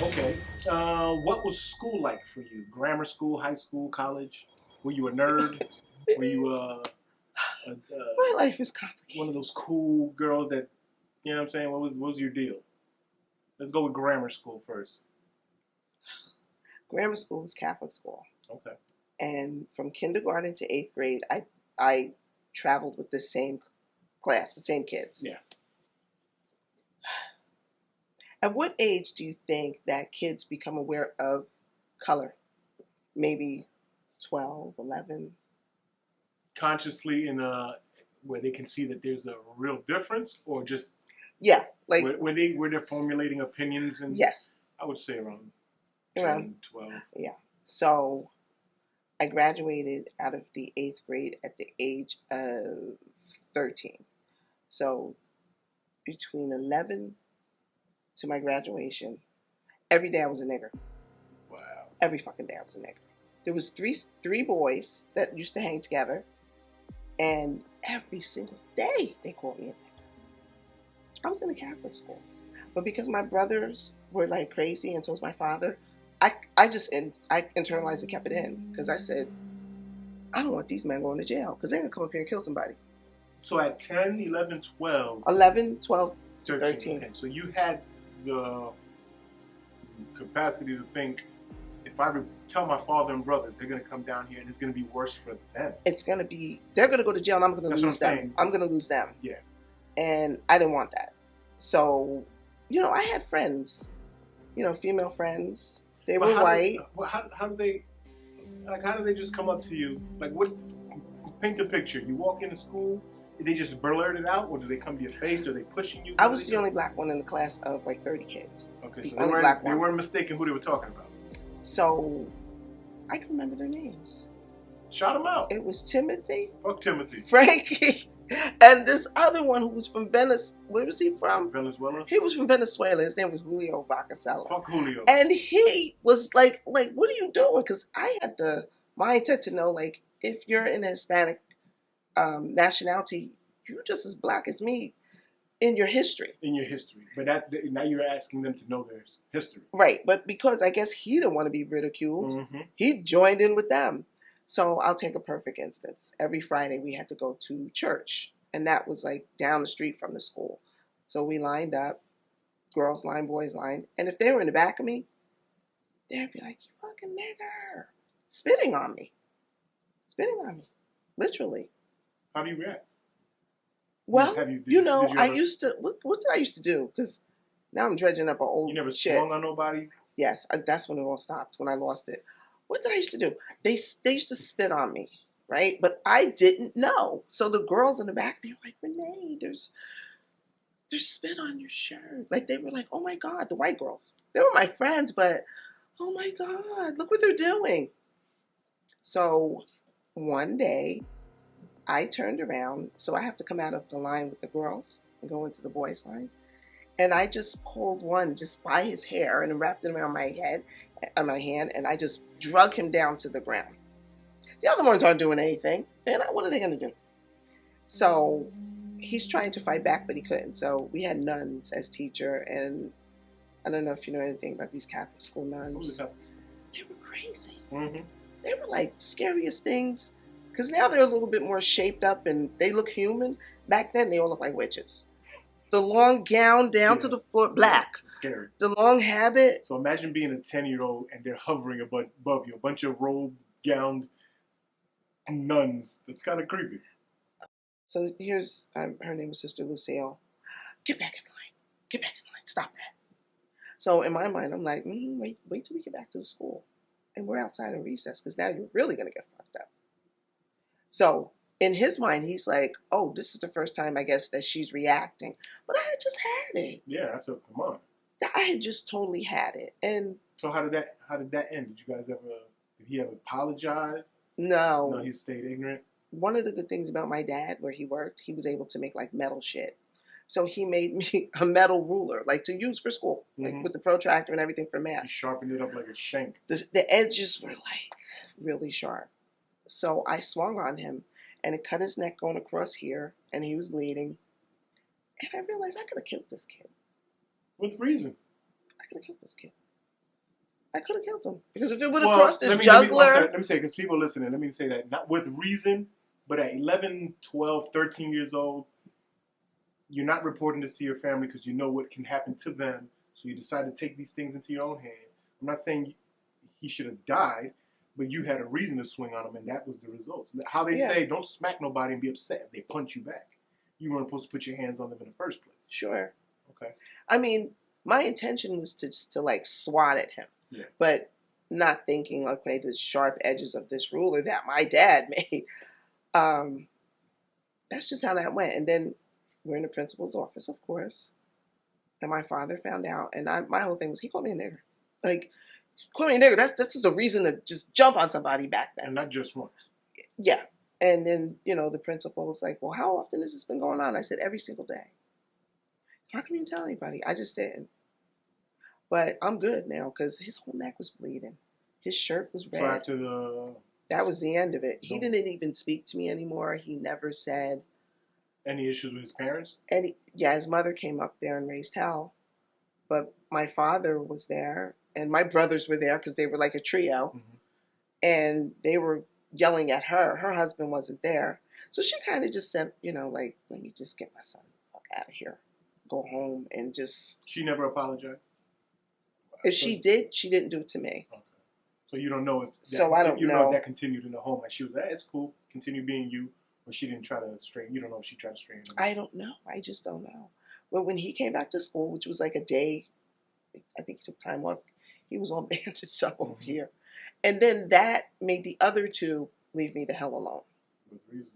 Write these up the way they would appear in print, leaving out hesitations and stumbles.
Okay. What was school like for you? Grammar school, high school, college? Were you a nerd? Were you My life is one of complicated. those cool girls that, you know what I'm saying? What was your deal? Let's go with grammar school first. Grammar school was Catholic school, Okay. and from kindergarten to eighth grade, I traveled with the same class, the same kids. Yeah. At what age do you think that kids become aware of color? Maybe 12, 11? Consciously in a where they can see that there's a real difference, or just Yeah, like, where they're formulating opinions, and yes, I would say around around, 10, 12. yeah. So I graduated out of the eighth grade at the age of 13. So between 11 to my graduation, every day I was a nigger. Wow. Every fucking day I was a nigger. There was three boys that used to hang together, and every single day they called me a nigger. I was in a Catholic school, but because my brothers were like crazy, and so was my father, I internalized and kept it in because I said I don't want these men going to jail because they're gonna come up here and kill somebody. So at 10, 11, 12, 11, 12, 13. 13. Okay, so you had the capacity to think, if I tell my father and brothers, they're going to come down here and it's going to be worse for them. They're gonna go to jail and I'm gonna That's lose what I'm them. saying. I'm gonna lose them. Yeah. And I didn't want that. So, I had friends, female friends. They were white. How do they, how do they just come up to you? Like, paint the picture. You walk into school, did they just blurt it out, or do they come to your face? Are they pushing you? I was the only black one in the class of like 30 kids. Okay, The so only black one. they weren't mistaken who they were talking about. So I can remember their names. Shout them out. It was Timothy, Fuck Timothy. Frankie, and this other one who was from Venice. Where was he from? Venezuela. He was from Venezuela. His name was Julio Bacasella. Fuck Julio. And he was like, what are you doing? Because I had the mindset to know, like, if you're in a Hispanic nationality, you're just as black as me in your history. In your history. But now you're asking them to know their history. Right. But because I guess he didn't want to be ridiculed, Mm-hmm. he joined in with them. So I'll take a perfect instance. Every Friday we had to go to church, and that was like down the street from the school. So we lined up, girls lined, boys lined, and if they were in the back of me, they'd be like, "You fucking nigger," spitting on me, literally. How do you react? Well, I ever, used to. What did I used to do? Because now I'm dredging up an old You never shit. swung on nobody? Yes, that's when it all stopped, when I lost it. What did I used to do? They used to spit on me, right? But I didn't know. So the girls in the back, they were like, "Renee, there's spit on your shirt." Like, they were like, "Oh my God," the white girls. They were my friends, but oh my God, look what they're doing. So one day I turned around, so I have to come out of the line with the girls and go into the boys' line. And I just pulled one just by his hair and wrapped it around my head, on my hand, and I just drug him down to the ground. The other ones aren't doing anything. And what are they going to do? So he's trying to fight back, but he couldn't. So we had nuns as teacher, and I don't know if you know anything about these Catholic school nuns. They were crazy. Mm-hmm. They were like scariest things, because now they're a little bit more shaped up and they look human. Back then, they all look like witches. The long gown down to the floor, black. Yeah, scary. The long habit. So imagine being a 10-year-old and they're hovering above you, a bunch of robed, gowned nuns. That's kind of creepy. So here's, her name was Sister Lucille. Get back in line. Get back in line. Stop that. So in my mind, I'm like, wait till we get back to the school. And we're outside in recess, because now you're really going to get fucked up. So in his mind, he's like, oh, this is the first time, I guess, that she's reacting. But I had just had it. Yeah, that's a come on. I had just totally had it. And so how did that end? Did you guys did he ever apologize? No. No, he stayed ignorant? One of the good things about my dad, where he worked, he was able to make like metal shit. So he made me a metal ruler, like to use for school, like with the protractor and everything for math. He sharpened it up like a shank. The edges were like really sharp. So I swung on him, and it cut his neck going across here, and he was bleeding. And I realized I could have killed this kid. With reason. I could have killed this kid. I could have killed him. Because if it would have Well, crossed his I'm jugular. sorry, let me say, because people listening, let me say that, not with reason, but at 11, 12, 13 years old, you're not reporting this to your family because you know what can happen to them. So you decide to take these things into your own hand. I'm not saying he should have died, but you had a reason to swing on him, and that was the result. How they say, don't smack nobody and be upset if they punch you back. You weren't supposed to put your hands on them in the first place. Sure. Okay. I mean, my intention was to like swat at him, but not thinking, okay, the sharp edges of this ruler that my dad made. That's just how that went. And then we're in the principal's office, of course, and my father found out, and my whole thing was, he called me a nigger. Like, call me a nigger. That's just a reason to just jump on somebody back then. And not just once. Yeah. And then, the principal was like, well, how often has this been going on? I said, every single day. How come you didn't tell anybody? I just didn't. But I'm good now because his whole neck was bleeding. His shirt was red. So after that was the end of it. He didn't even speak to me anymore. He never said. Any issues with his parents? His mother came up there and raised hell. But my father was there, and my brothers were there because they were like a trio. Mm-hmm. And they were yelling at her. Her husband wasn't there. So she kind of just said, like, let me just get my son the fuck out of here. Go home and just... She never apologized? If she did, she didn't do it to me. Okay. So you don't know if that, so I don't you know if that continued in the home. Like she was, it's cool, continue being you, or she didn't try to strain. You don't know if she tried to strain him. I don't know. I just don't know. But when he came back to school, which was like a day, I think he took time off. He was all bandaged up over here, and then that made the other two leave me the hell alone. With reason.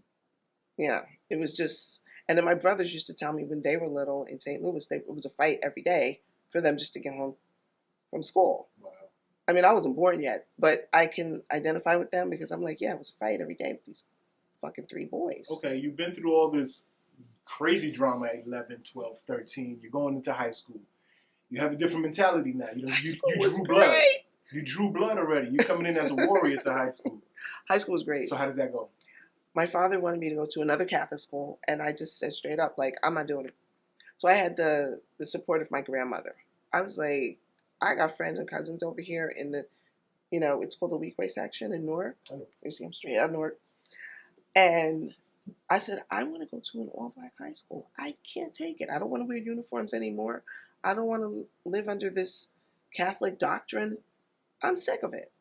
Yeah, it was just. And then my brothers used to tell me when they were little in St. Louis, it was a fight every day for them just to get home from school. Wow. I mean, I wasn't born yet, but I can identify with them because I'm like, yeah, it was a fight every day with these fucking three boys. Okay, you've been through all this crazy drama at 11, 12, 13. You're going into high school. You have a different mentality now. You drew blood. You drew blood already. You're coming in as a warrior to high school. High school was great. So how does that go? My father wanted me to go to another Catholic school, and I just said straight up, like, I'm not doing it. So I had the support of my grandmother. I was like, I got friends and cousins over here in the, it's called the Weekway section in Newark. You see, I'm straight out of Newark. And I said, I want to go to an all-black high school. I can't take it. I don't want to wear uniforms anymore. I don't want to live under this Catholic doctrine. I'm sick of it.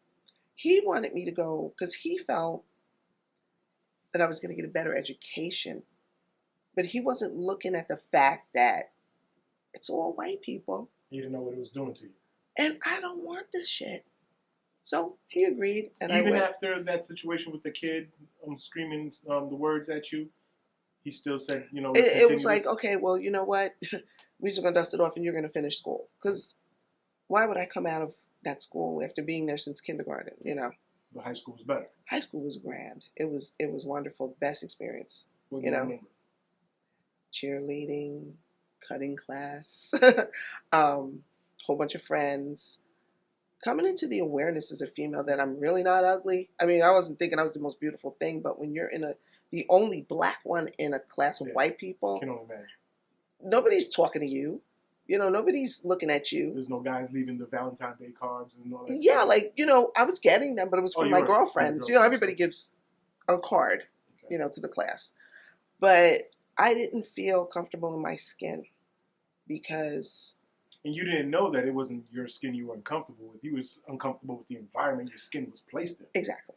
He wanted me to go because he felt that I was going to get a better education. But he wasn't looking at the fact that it's all white people. He didn't know what it was doing to you. And I don't want this shit. So he agreed. And even I went. After that situation with the kid screaming the words at you, he still said, It was like, okay, well, you know what? We're just going to dust it off and you're going to finish school. Because why would I come out of that school after being there since kindergarten, But high school was better. High school was grand. It was wonderful. Best experience. What do you remember? Cheerleading, cutting class, whole bunch of friends. Coming into the awareness as a female that I'm really not ugly. I mean, I wasn't thinking I was the most beautiful thing, but when you're in the only black one in a class of white people, I can only imagine. Nobody's talking to you. Nobody's looking at you. There's no guys leaving the Valentine's Day cards and all that. Yeah, stuff. I was getting them, but it was from my girlfriends. Everybody gives a card, to the class. But I didn't feel comfortable in my skin because... And you didn't know that it wasn't your skin you were uncomfortable with. You was uncomfortable with the environment your skin was placed in. Exactly.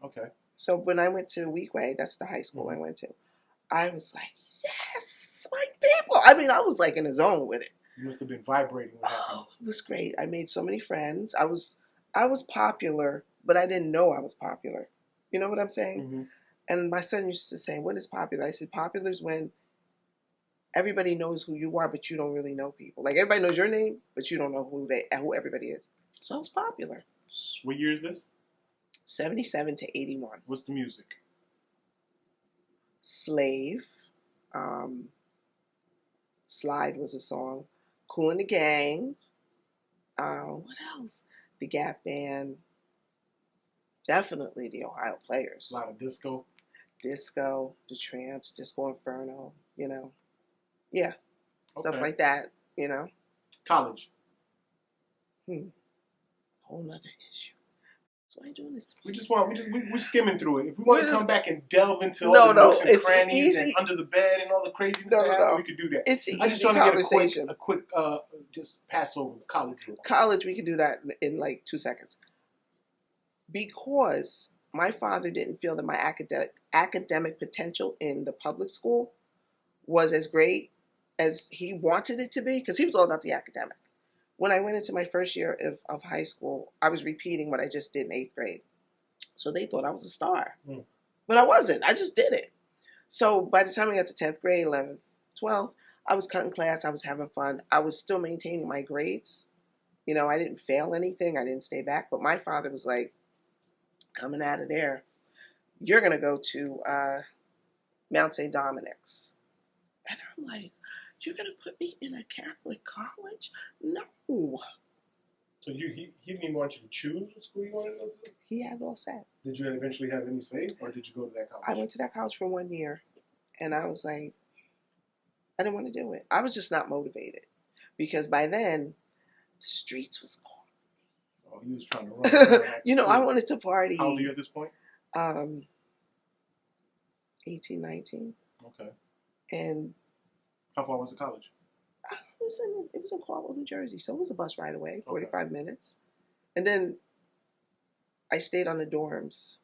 Okay. So when I went to Weekway, that's the high school I went to, I was like, yes, my people. I mean, I was like in a zone with it. You must have been vibrating. It was great. I made so many friends. I was popular, but I didn't know I was popular. You know what I'm saying? Mm-hmm. And my son used to say, when is popular? I said, popular is when everybody knows who you are, but you don't really know people. Like, everybody knows your name, but you don't know who everybody is. So I was popular. What year is this? 77 to 81. What's the music? Slave. Slide was a song. Kool and the Gang. What else? The Gap Band. Definitely the Ohio Players. A lot of disco. Disco, the Tramps, Disco Inferno, Yeah. Okay. Stuff like that, College. whole nother issue. So I doing this. We're skimming through it. If we want to come back and delve into all No, the no, nooks and it's crannies easy. and under the bed and all the craziness No, that no, happened, no. we could do that. It's an I just easy trying to conversation. get a quick just pass over college. College, we could do that in like 2 seconds. Because my father didn't feel that my academic potential in the public school was as great as he wanted it to be, because he was all about the academic. When I went into my first year of high school, I was repeating what I just did in 8th grade. So they thought I was a star. But I wasn't. I just did it. So by the time I got to 10th grade, 11th, 12th, I was cutting class. I was having fun. I was still maintaining my grades. You know, I didn't fail anything. I didn't stay back. But my father was like, coming out of there, you're going to go to Mount St. Dominic's. And I'm like, you're going to put me in a Catholic college? No. So he didn't even want you to choose what school you wanted to go to? He had it all set. Did you eventually have any say, or did you go to that college? I went to that college for 1 year, and I was like, I didn't want to do it. I was just not motivated, because by then, the streets was cold. Oh, he was trying to run around. You know, I wanted to party. How old are you at this point? 18, 19. Okay. And how far was the college? It was in Caldwell, New Jersey, so it was a bus ride away, 45 minutes. And then I stayed on the dorms,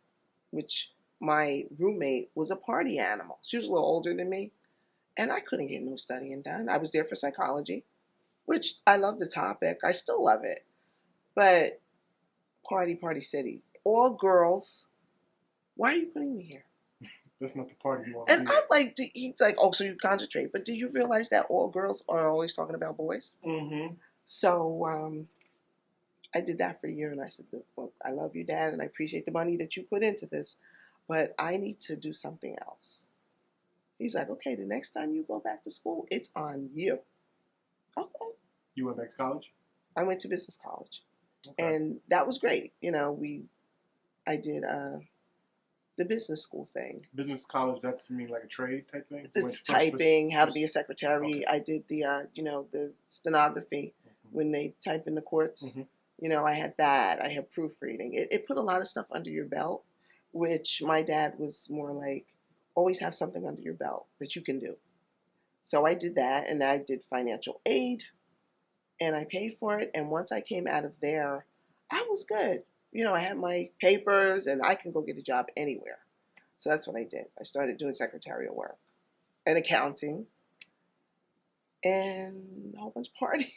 which my roommate was a party animal. She was a little older than me, and I couldn't get no studying done. I was there for psychology, which I love the topic. I still love it. But party city, all girls. Why are you putting me here? That's not the party you want. And I'm like, he's like, oh, so you concentrate. But do you realize that all girls are always talking about boys? Mm-hmm. So I did that for a year, and I said, look, I love you, Dad, and I appreciate the money that you put into this, but I need to do something else. He's like, okay, the next time you go back to school, it's on you. Okay. You went back to college? I went to business college. Okay. And that was great. You know, I did the business school thing. Business college, that's mean like a trade type thing? It's typing, how to be a secretary. Okay. I did the, the stenography when they type in the courts. Mm-hmm. You know, I had that. I had proofreading. It put a lot of stuff under your belt, which my dad was more like, always have something under your belt that you can do. So I did that, and I did financial aid, and I paid for it. And once I came out of there, I was good. You know, I had my papers, and I can go get a job anywhere. So that's what I did. I started doing secretarial work and accounting and a whole bunch of partying.